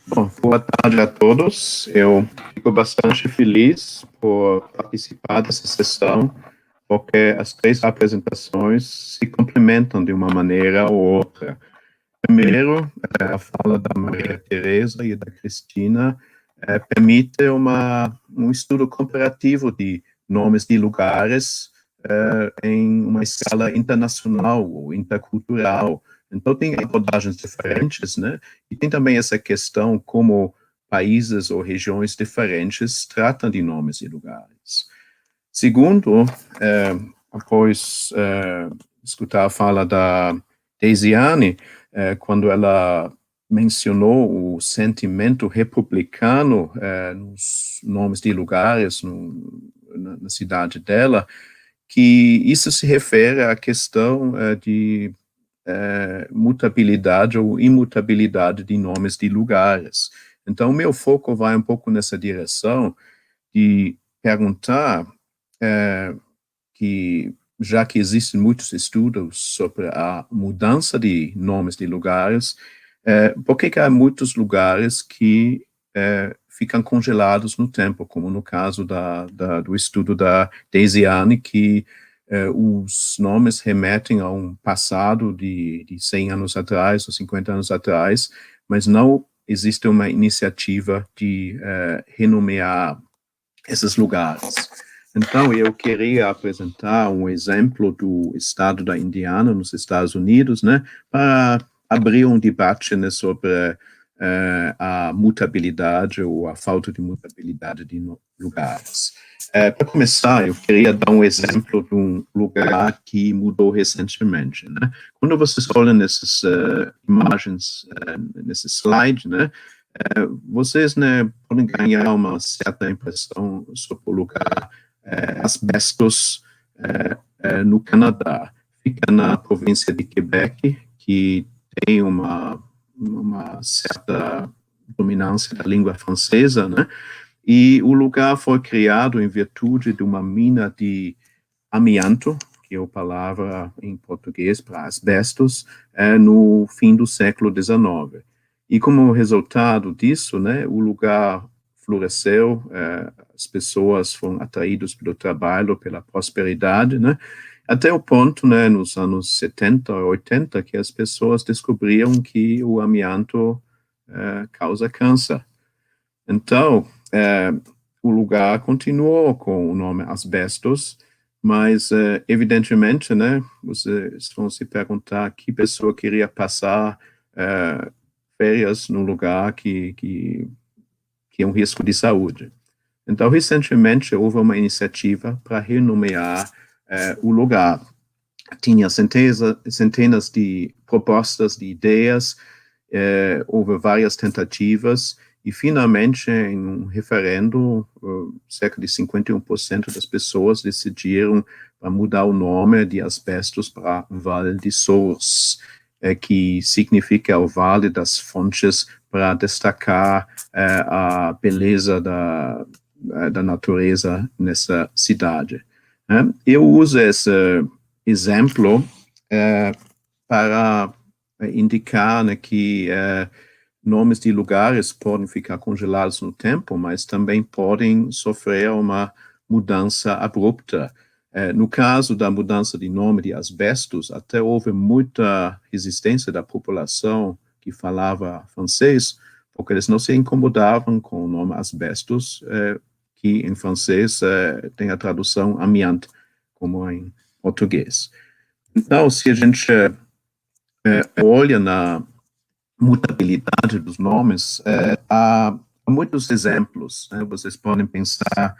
Bom, boa tarde a todos. Eu fico bastante feliz por participar dessa sessão, porque as três apresentações se complementam de uma maneira ou outra. Primeiro, a fala da Maria Teresa e da Cristina permite um estudo comparativo de nomes de lugares em uma escala internacional ou intercultural. Então, tem abordagens diferentes, né? E tem também essa questão como países ou regiões diferentes tratam de nomes de lugares. Segundo, após escutar a fala da Daisiane, quando ela mencionou o sentimento republicano nos nomes de lugares na cidade dela, que isso se refere à questão de mutabilidade ou imutabilidade de nomes de lugares. Então, o meu foco vai um pouco nessa direção de perguntar que, já que existem muitos estudos sobre a mudança de nomes de lugares, por que há muitos lugares que ficam congelados no tempo, como no caso do estudo da Daisiane, que os nomes remetem a um passado de 100 anos atrás ou 50 anos atrás, mas não existe uma iniciativa de renomear esses lugares. Então, eu queria apresentar um exemplo do estado da Indiana, nos Estados Unidos, né, para abrir um debate, né, sobre a mutabilidade ou a falta de mutabilidade de lugares. Para começar, eu queria dar um exemplo de um lugar que mudou recentemente, né? Quando vocês olham nessas imagens, nesse slide, né, vocês, né, podem ganhar uma certa impressão sobre o lugar Asbestos, no Canadá. Fica na província de Quebec, que tem uma certa dominância da língua francesa, né? E o lugar foi criado em virtude de uma mina de amianto, que é a palavra em português para asbestos, no fim do século XIX. E como resultado disso, né, o lugar floresceu, as pessoas foram atraídas pelo trabalho, pela prosperidade, né, até o ponto, né, nos anos 70, 80, que as pessoas descobriam que o amianto causa câncer. Então, o lugar continuou com o nome asbestos, mas, evidentemente, né, vocês vão se perguntar que pessoa queria passar férias num lugar que é um risco de saúde. Então, recentemente, houve uma iniciativa para renomear o lugar. Tinha centenas de propostas, de ideias, houve várias tentativas, e finalmente, em um referendo, cerca de 51% das pessoas decidiram mudar o nome de Asbestos para Val de Source, que significa o Vale das Fontes, para destacar a beleza da natureza nessa cidade. Eu uso esse exemplo para indicar, né, que nomes de lugares podem ficar congelados no tempo, mas também podem sofrer uma mudança abrupta. No caso da mudança de nome de Asbestos, até houve muita resistência da população que falava francês, porque eles não se incomodavam com o nome Asbestos, que em francês tem a tradução amianto, como em português. Então, se a gente olha na mutabilidade dos nomes, há muitos exemplos, né? Vocês podem pensar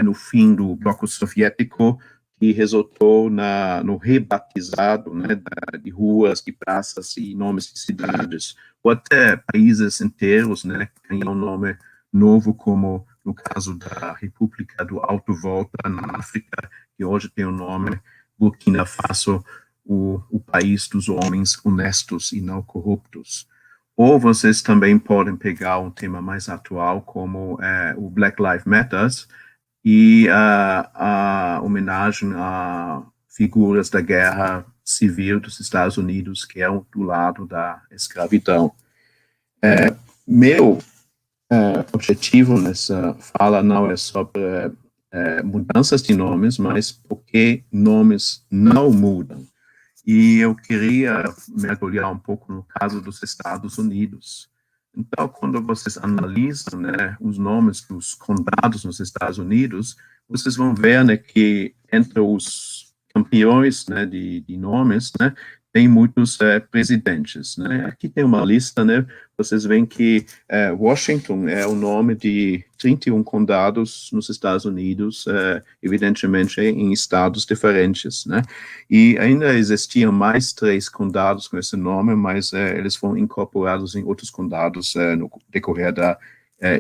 no fim do bloco soviético, que resultou no rebatizado, né, de ruas, de praças e nomes de cidades, ou até países inteiros, né, que ganham um nome novo, como no caso da República do Alto Volta, na África, que hoje tem o nome Burkina Faso, o país dos homens honestos e não corruptos. Ou vocês também podem pegar um tema mais atual, como o Black Lives Matter, e a homenagem a figuras da guerra civil dos Estados Unidos, que eram do lado da escravidão. Meu objetivo nessa fala não é sobre mudanças de nomes, mas porque nomes não mudam. E eu queria mergulhar um pouco no caso dos Estados Unidos. Então, quando vocês analisam, né, os nomes dos condados nos Estados Unidos, vocês vão ver, né, que entre os campeões, né, de nomes, né, tem muitos presidentes, né. Aqui tem uma lista, né, vocês veem que Washington é o nome de 31 condados nos Estados Unidos, evidentemente em estados diferentes, né. E ainda existiam mais 3 condados com esse nome, mas eles foram incorporados em outros condados no decorrer da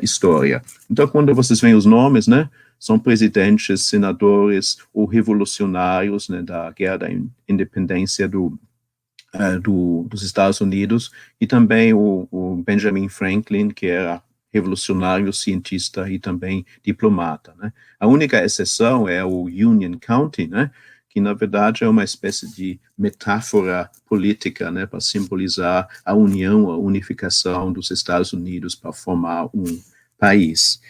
história. Então, quando vocês veem os nomes, né, são presidentes, senadores ou revolucionários, né, da Guerra da Independência dos Estados Unidos, e também o Benjamin Franklin, que era revolucionário, cientista e também diplomata, né. A única exceção é o Union County, né, que na verdade é uma espécie de metáfora política, né, para simbolizar a união, a unificação dos Estados Unidos para formar um país.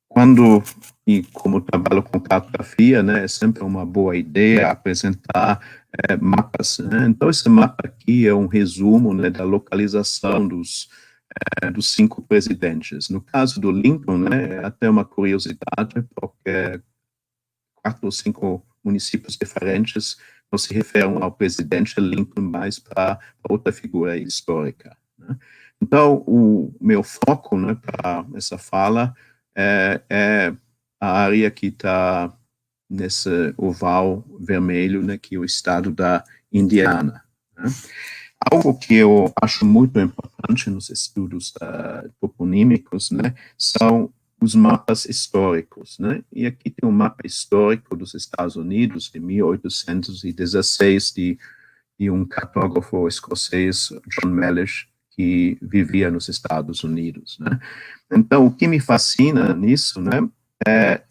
Quando, e como trabalho com cartografia, né, é sempre uma boa ideia apresentar mapas, né? Então, esse mapa aqui é um resumo, né, da localização dos 5 presidentes. No caso do Lincoln, né, é até uma curiosidade, porque 4 ou 5 municípios diferentes não se referem ao presidente Lincoln, mas para outra figura histórica, né? Então, o meu foco, né, para essa fala é a área que está nesse oval vermelho, né, que é o estado da Indiana, né? Algo que eu acho muito importante nos estudos toponímicos, né, são os mapas históricos, né? E aqui tem um mapa histórico dos Estados Unidos de 1816 de um cartógrafo escocês, John Mellish, que vivia nos Estados Unidos, né? Então, o que me fascina nisso, né,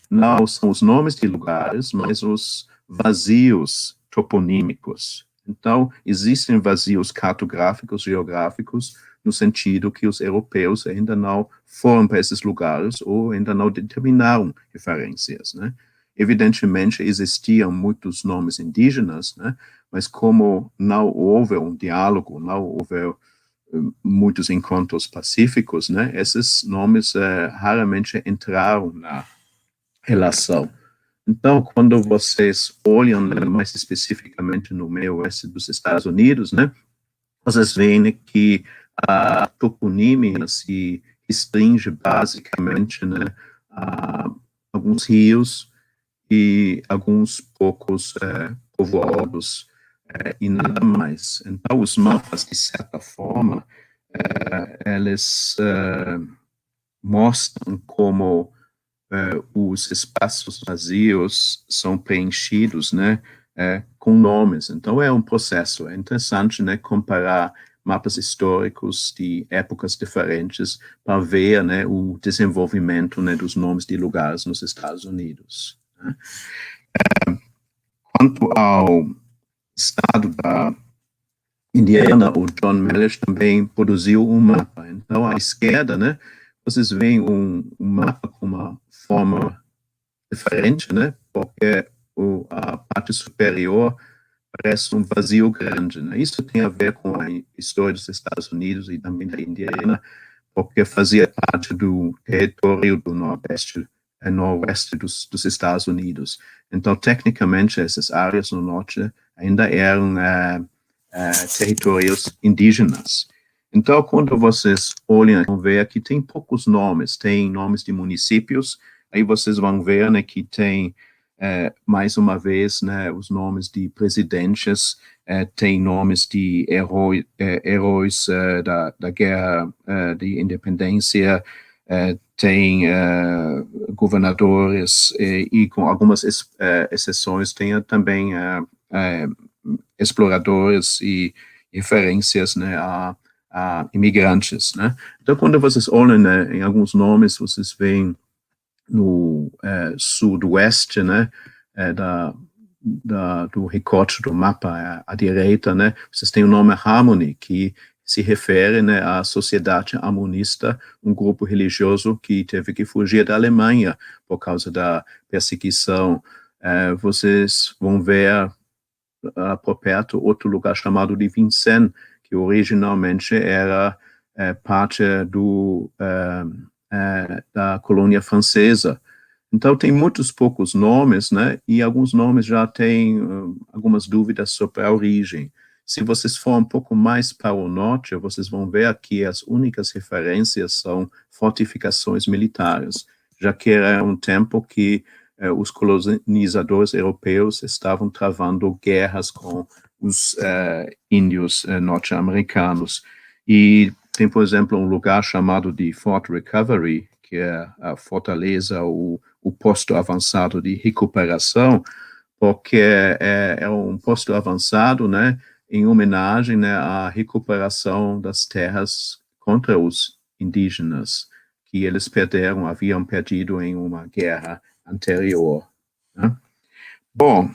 não são os nomes de lugares, mas os vazios toponímicos. Então, existem vazios cartográficos, geográficos, no sentido que os europeus ainda não foram para esses lugares ou ainda não determinaram referências, né? Evidentemente, existiam muitos nomes indígenas, né? Mas como não houve um diálogo, não houve muitos encontros pacíficos, né? Esses nomes raramente entraram na relação. Então, quando vocês olham, né, mais especificamente no meio oeste dos Estados Unidos, né, vocês veem que a toponímia se restringe basicamente, né, a alguns rios e alguns poucos povoados e nada mais. Então, os mapas, de certa forma, eles mostram como os espaços vazios são preenchidos, né, com nomes. Então, é um processo. É interessante, né, comparar mapas históricos de épocas diferentes para ver, né, o desenvolvimento, né, dos nomes de lugares nos Estados Unidos, né. Quanto ao estado da Indiana, o John Mellish também produziu um mapa. Então, à esquerda, né, vocês veem um mapa com uma forma diferente, né, porque a parte superior parece um vazio grande, né. Isso tem a ver com a história dos Estados Unidos e também da Indiana, porque fazia parte do território do noroeste dos Estados Unidos. Então, tecnicamente, essas áreas no norte ainda eram territórios indígenas. Então, quando vocês olham, vão ver que tem poucos nomes, tem nomes de municípios, aí vocês vão ver, né, que tem, mais uma vez, né, os nomes de presidentes, tem nomes de heróis da Guerra de Independência, tem governadores e com algumas exceções tem também exploradores e referências, né, a imigrantes, né. Então, quando vocês olham, né, em alguns nomes, vocês veem no sudoeste, né, do recorte do mapa à direita, né, vocês têm o nome Harmony, que se refere, né, à Sociedade Amonista, um grupo religioso que teve que fugir da Alemanha por causa da perseguição. Vocês vão ver por perto outro lugar chamado de Vincennes, que originalmente era parte da colônia francesa. Então, tem muitos poucos nomes, né? E alguns nomes já têm algumas dúvidas sobre a origem. Se vocês forem um pouco mais para o norte, vocês vão ver que as únicas referências são fortificações militares, já que era um tempo que os colonizadores europeus estavam travando guerras com os índios norte-americanos. E tem, por exemplo, um lugar chamado de Fort Recovery, que é a fortaleza, o posto avançado de recuperação, porque é um posto avançado, né, em homenagem, né, à recuperação das terras contra os indígenas, que eles haviam perdido em uma guerra anterior. Né? Bom,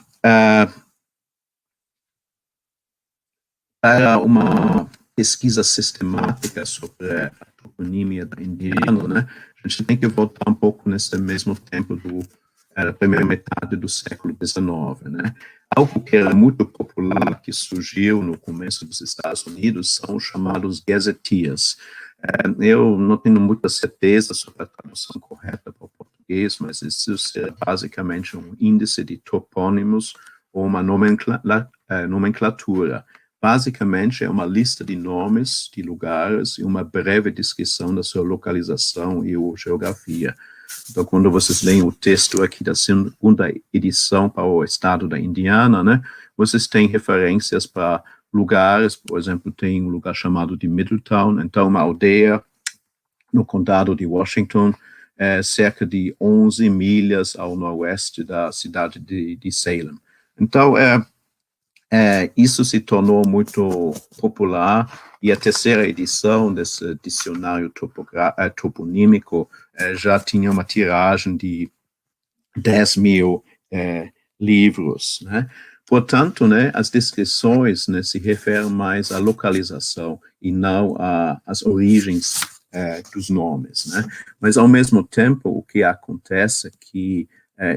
para uma pesquisa sistemática sobre a toponímia da Indiana, né, a gente tem que voltar um pouco nesse mesmo tempo da primeira metade do século XIX, né? Algo que era muito popular, que surgiu no começo dos Estados Unidos, são os chamados gazetteers. Eu não tenho muita certeza sobre a tradução correta para o português, mas isso é basicamente um índice de topônimos ou uma nomenclatura. Basicamente, é uma lista de nomes de lugares e uma breve descrição da sua localização e geografia. Então, quando vocês leem o texto aqui da segunda edição para o estado da Indiana, né, vocês têm referências para lugares, por exemplo, tem um lugar chamado de Middletown, então uma aldeia no condado de Washington, cerca de 11 milhas ao noroeste da cidade de Salem. Então, isso se tornou muito popular, e a terceira edição desse dicionário toponímico já tinha uma tiragem de 10 mil livros, né? Portanto, né, as descrições, né, se referem mais à localização e não às origens dos nomes, né? Mas, ao mesmo tempo, o que acontece é que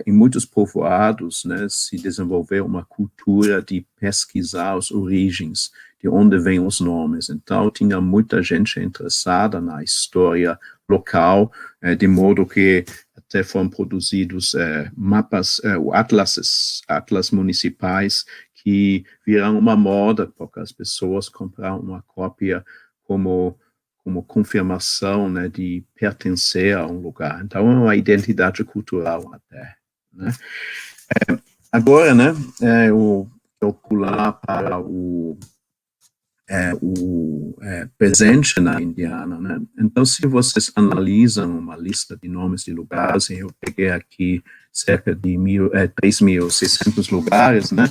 em muitos povoados, né, se desenvolveu uma cultura de pesquisar as origens, de onde vêm os nomes. Então, tinha muita gente interessada na história local, de modo que até foram produzidos mapas, atlas municipais, que viram uma moda, porque as pessoas compraram uma cópia como confirmação, né, de pertencer a um lugar. Então, é uma identidade cultural até, né? Agora, né, eu vou pular para o presente na Indiana, né? Então, se vocês analisam uma lista de nomes de lugares, eu peguei aqui cerca de 3.600 lugares, né?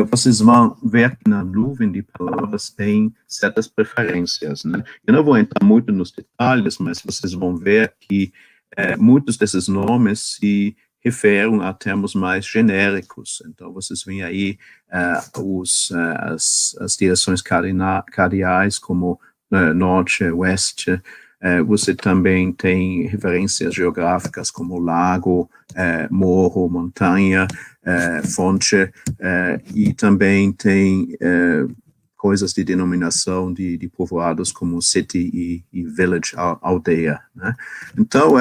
Vocês vão ver que na nuvem de palavras tem certas preferências, né? Eu não vou entrar muito nos detalhes, mas vocês vão ver que muitos desses nomes se referem a termos mais genéricos. Então, vocês veem aí as direções cardeais, como norte, oeste. Você também tem referências geográficas como lago, morro, montanha, fonte, e também tem coisas de denominação de povoados como city e village, aldeia, né? Então,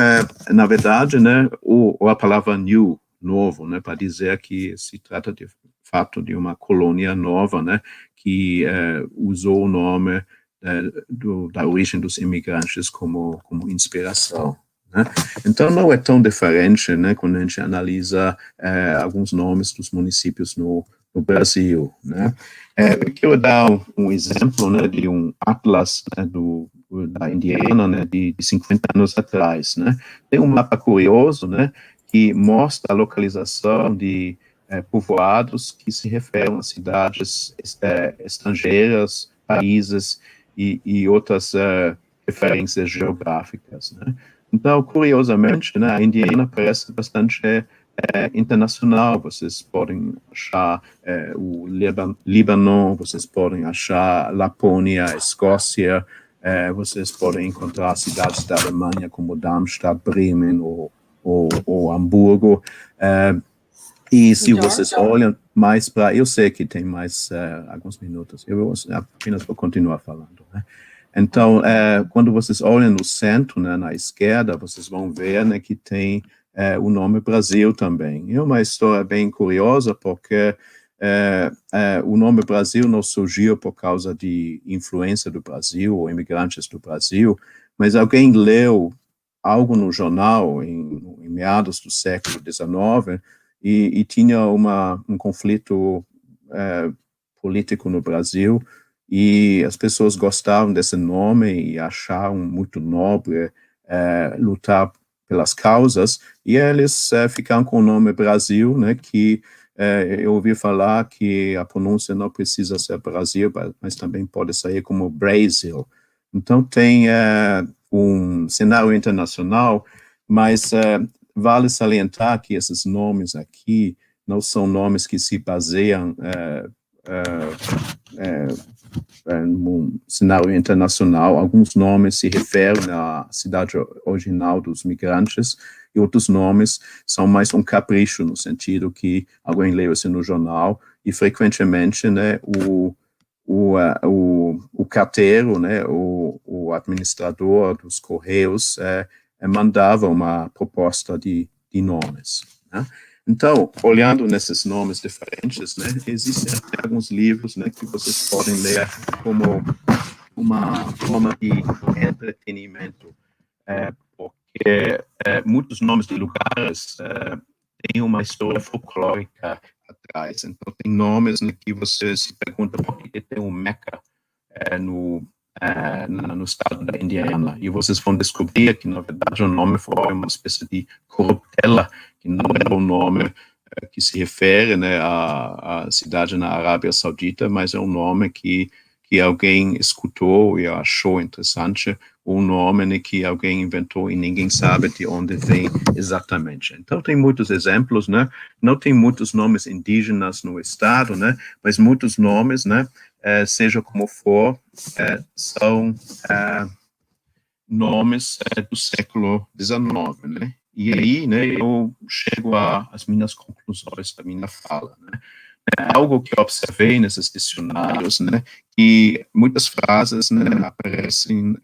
na verdade, né, ou a palavra new, novo, né, para dizer que se trata de fato de uma colônia nova, né, que usou o nome da origem dos imigrantes como inspiração, né? Então, não é tão diferente, né, quando a gente analisa alguns nomes dos municípios no Brasil, né? Eu quero dar um exemplo, né, de um atlas, né, da Indiana, né, de 50 anos atrás, né? Tem um mapa curioso, né, que mostra a localização de povoados que se referem a cidades estrangeiras, países e outras referências geográficas, né? Então, curiosamente, né, a Indiana parece bastante internacional, vocês podem achar o Líbano, vocês podem achar Lapônia, Escócia, vocês podem encontrar cidades da Alemanha como Darmstadt, Bremen ou Hamburgo. E se vocês olham mais para... Eu sei que tem mais alguns minutos, eu apenas vou continuar falando, né? Então, quando vocês olham no centro, né, na esquerda, vocês vão ver, né, que tem o nome Brasil também. É uma história bem curiosa, porque o nome Brasil não surgiu por causa de influência do Brasil ou imigrantes do Brasil, mas alguém leu algo no jornal em meados do século XIX e tinha um conflito político no Brasil, e as pessoas gostavam desse nome e achavam muito nobre lutar pelas causas, e eles ficaram com o nome Brasil, né, que eu ouvi falar que a pronúncia não precisa ser Brasil, mas também pode sair como Brasil. Então tem um cenário internacional, mas vale salientar que esses nomes aqui não são nomes que se baseiam no cenário internacional. Alguns nomes se referem à cidade original dos migrantes e outros nomes são mais um capricho, no sentido que alguém leu isso no jornal e frequentemente, né, o carteiro, né, o administrador dos correios mandava uma proposta de nomes, né? Então, olhando nesses nomes diferentes, né, existem até alguns livros, né, que vocês podem ler como uma forma de entretenimento, porque muitos nomes de lugares têm uma história folclórica atrás. Então, tem nomes, né, que você se pergunta por que tem um Meca no estado da Indiana, e vocês vão descobrir que, na verdade, o nome foi uma espécie de corruptela, que não era o nome que se refere, né, à cidade na Arábia Saudita, mas é um nome que alguém escutou e achou interessante, um nome, né, que alguém inventou e ninguém sabe de onde vem exatamente. Então, tem muitos exemplos, né? Não tem muitos nomes indígenas no estado, né? Mas muitos nomes, né? Seja como for, são nomes do século XIX, né? E aí, né, eu chego às minhas conclusões da minha fala, né? Algo que eu observei nesses dicionários, né, que muitas frases, né, aparecem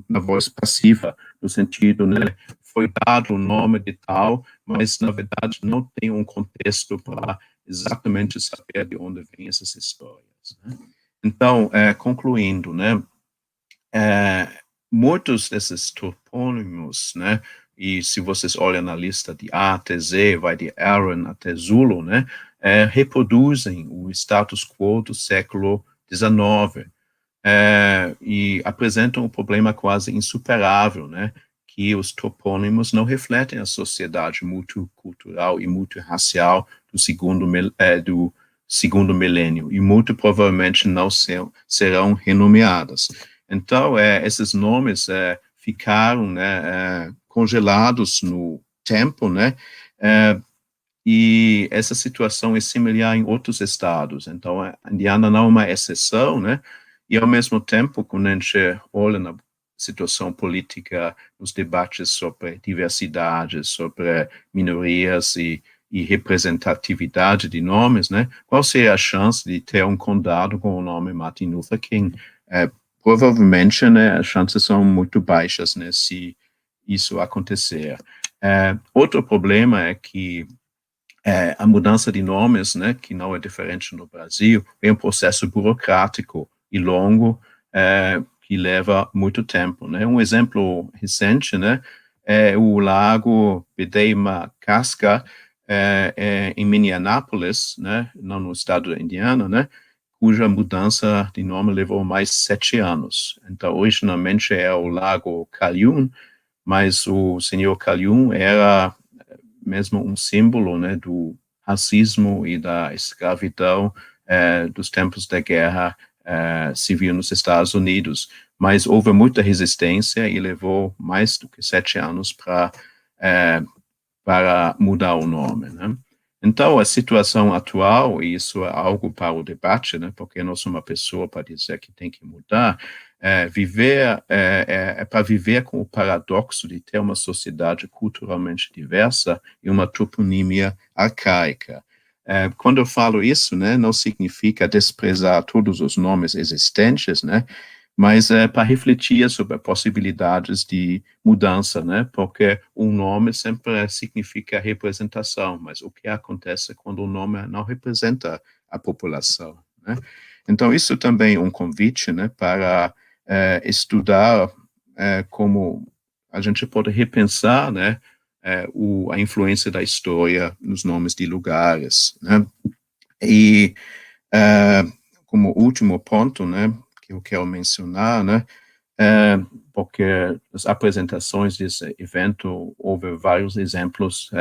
na voz passiva, no sentido, né, foi dado o nome de tal, mas na verdade não tem um contexto para exatamente saber de onde vêm essas histórias, né? Então, concluindo, né, muitos desses topônimos, né, e se vocês olham na lista de A até Z, vai de Aaron até Zulu, né, reproduzem o status quo do século XIX e apresentam um problema quase insuperável, né, que os topônimos não refletem a sociedade multicultural e multirracial do segundo milênio, e muito provavelmente não serão renomeadas. Então, esses nomes ficaram, né, congelados no tempo, né, e essa situação é similar em outros estados. Então, a Indiana não é uma exceção, né, e ao mesmo tempo, quando a gente olha na situação política, nos debates sobre diversidade, sobre minorias e representatividade de nomes, né, qual seria a chance de ter um condado com o nome Martin Luther King? Provavelmente, né, as chances são muito baixas, né, se isso acontecer. Outro problema é que a mudança de nomes, né, que não é diferente no Brasil, é um processo burocrático e longo, que leva muito tempo, né? Um exemplo recente, né, é o Lago Bedema Casca, em Minneapolis, né, não no estado da Indiana, né, cuja mudança de nome levou mais 7 anos. Então, originalmente era o Lago Calhoun, mas o senhor Calhoun era mesmo um símbolo, né, do racismo e da escravidão dos tempos da guerra civil nos Estados Unidos. Mas houve muita resistência e levou mais do que 7 anos para para mudar o nome, né? Então, a situação atual, e isso é algo para o debate, né, porque eu não sou uma pessoa para dizer que tem que mudar, é para viver com o paradoxo de ter uma sociedade culturalmente diversa e uma toponímia arcaica. Quando eu falo isso, né, não significa desprezar todos os nomes existentes, né, mas para refletir sobre possibilidades de mudança, né? Porque um nome sempre significa representação, mas o que acontece quando o nome não representa a população, né? Então, isso também é um convite, né, para estudar como a gente pode repensar, né, a influência da história nos nomes de lugares, né? E como último ponto, né, que eu quero mencionar, né, porque as apresentações desse evento houve vários exemplos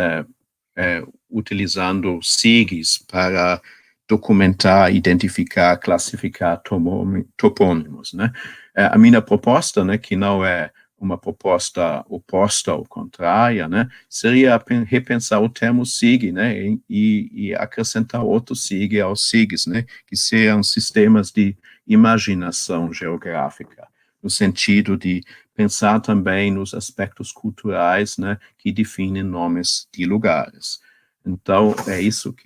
utilizando SIGs para documentar, identificar, classificar topônimos, né? A minha proposta, né, que não é uma proposta oposta ou contrária, né, seria repensar o termo SIG, né, e acrescentar outro SIG aos SIGs, né, que sejam sistemas de imaginação geográfica, no sentido de pensar também nos aspectos culturais, né, que definem nomes de lugares. Então, é isso que